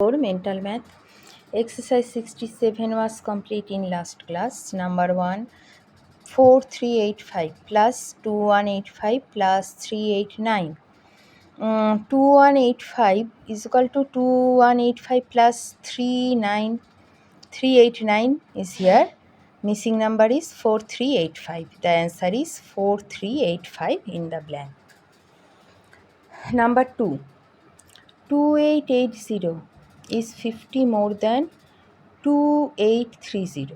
For mental math. Exercise 67 was complete in last class. Number 1, 4385 plus 2185 plus 389. 2185 is equal to 2185 plus 389 is here. Missing number is 4385. The answer is 4385 in the blank. Number 2, 2880 is 50 more than 2830.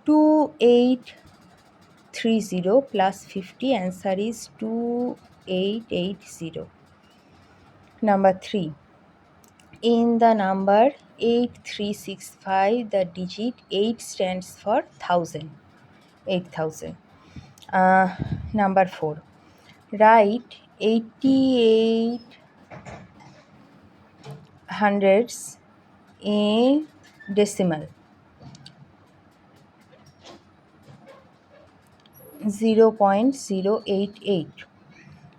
2830 plus 50, answer is 2880. Number 3, in the number 8365, the digit 8 stands for 1000. 8000. Number 4, write 88 hundreds in decimal. 0.088.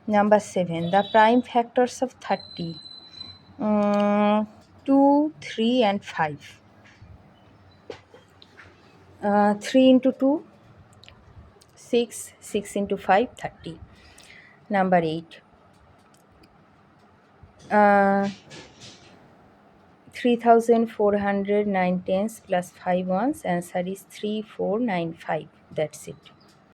Number 7, the prime factors of 30. 2, 3 and 5. 3 into 2, 6. 6 into 5, 30. Number 8, 3409 tens plus 5 ones. Answer is 3495. That's it.